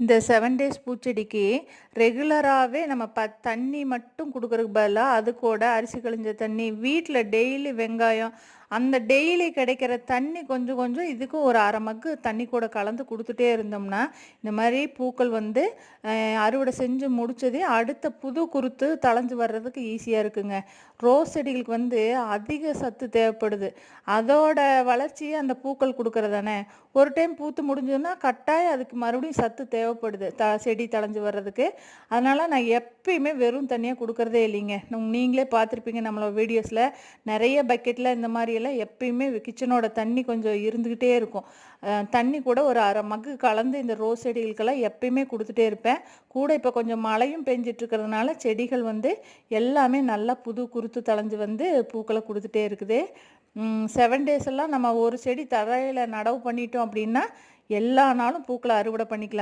இந்த 7 டேஸ் பூச்செடிக்கு ரெகுலராகவே நம்ம தண்ணி மட்டும் கொடுக்கறதுக்கு பதிலாக அது கூட அரிசி கழிஞ்ச தண்ணி வீட்டில் டெய்லி வெங்காயம் அந்த டெய்லி கிடைக்கிற தண்ணி கொஞ்சம் கொஞ்சம் இதுக்கு ஒரு அரை மக்கு தண்ணி கூட கலந்து கொடுத்துட்டே இருந்தோம்னா இந்த மாதிரி பூக்கள் வந்து அறுவடை செஞ்சு முடிச்சதே அடுத்த புது குருத்து தளைஞ்சு வர்றதுக்கு ஈஸியாக இருக்குங்க. ரோஸ் செடிகளுக்கு வந்து அதிக சத்து தேவைப்படுது. அதோட வளர்ச்சியே அந்த பூக்கள் கொடுக்கறதானே. ஒரு டைம் பூத்து முடிஞ்சதுன்னா கட்டாயம் அதுக்கு மறுபடியும் சத்து தேவைப்படுது செடி தளைஞ்சு வர்றதுக்கு. அதனால் நான் எப்பயுமே வெறும் தண்ணியாக கொடுக்கறதே இல்லைங்க. நீங்களே பார்த்துருப்பீங்க நம்மளோட வீடியோஸில் நிறைய பக்கெட்டில் இந்த மாதிரியெல்லாம் எப்பயுமே கிச்சனோட தண்ணி கொஞ்சம் இருந்துக்கிட்டே இருக்கும். தண்ணி கூட ஒரு அரை மக்கு கலந்து இந்த ரோஸ் செடிகளுக்கெல்லாம் எப்பயுமே கொடுத்துட்டே இருப்பேன். கூட இப்போ கொஞ்சம் மழையும் பெஞ்சிட்டு இருக்கிறதுனால செடிகள் வந்து எல்லாமே நல்லா புது குருத்து தளைஞ்சு வந்து பூக்களை கொடுத்துட்டே இருக்குது. 7 டேஸ் எல்லாம் நம்ம ஒரு செடி தரையில் நடவு பண்ணிட்டோம் அப்படின்னா எல்லா நாளும் பூக்களை அறுவடை பண்ணிக்கலாம்.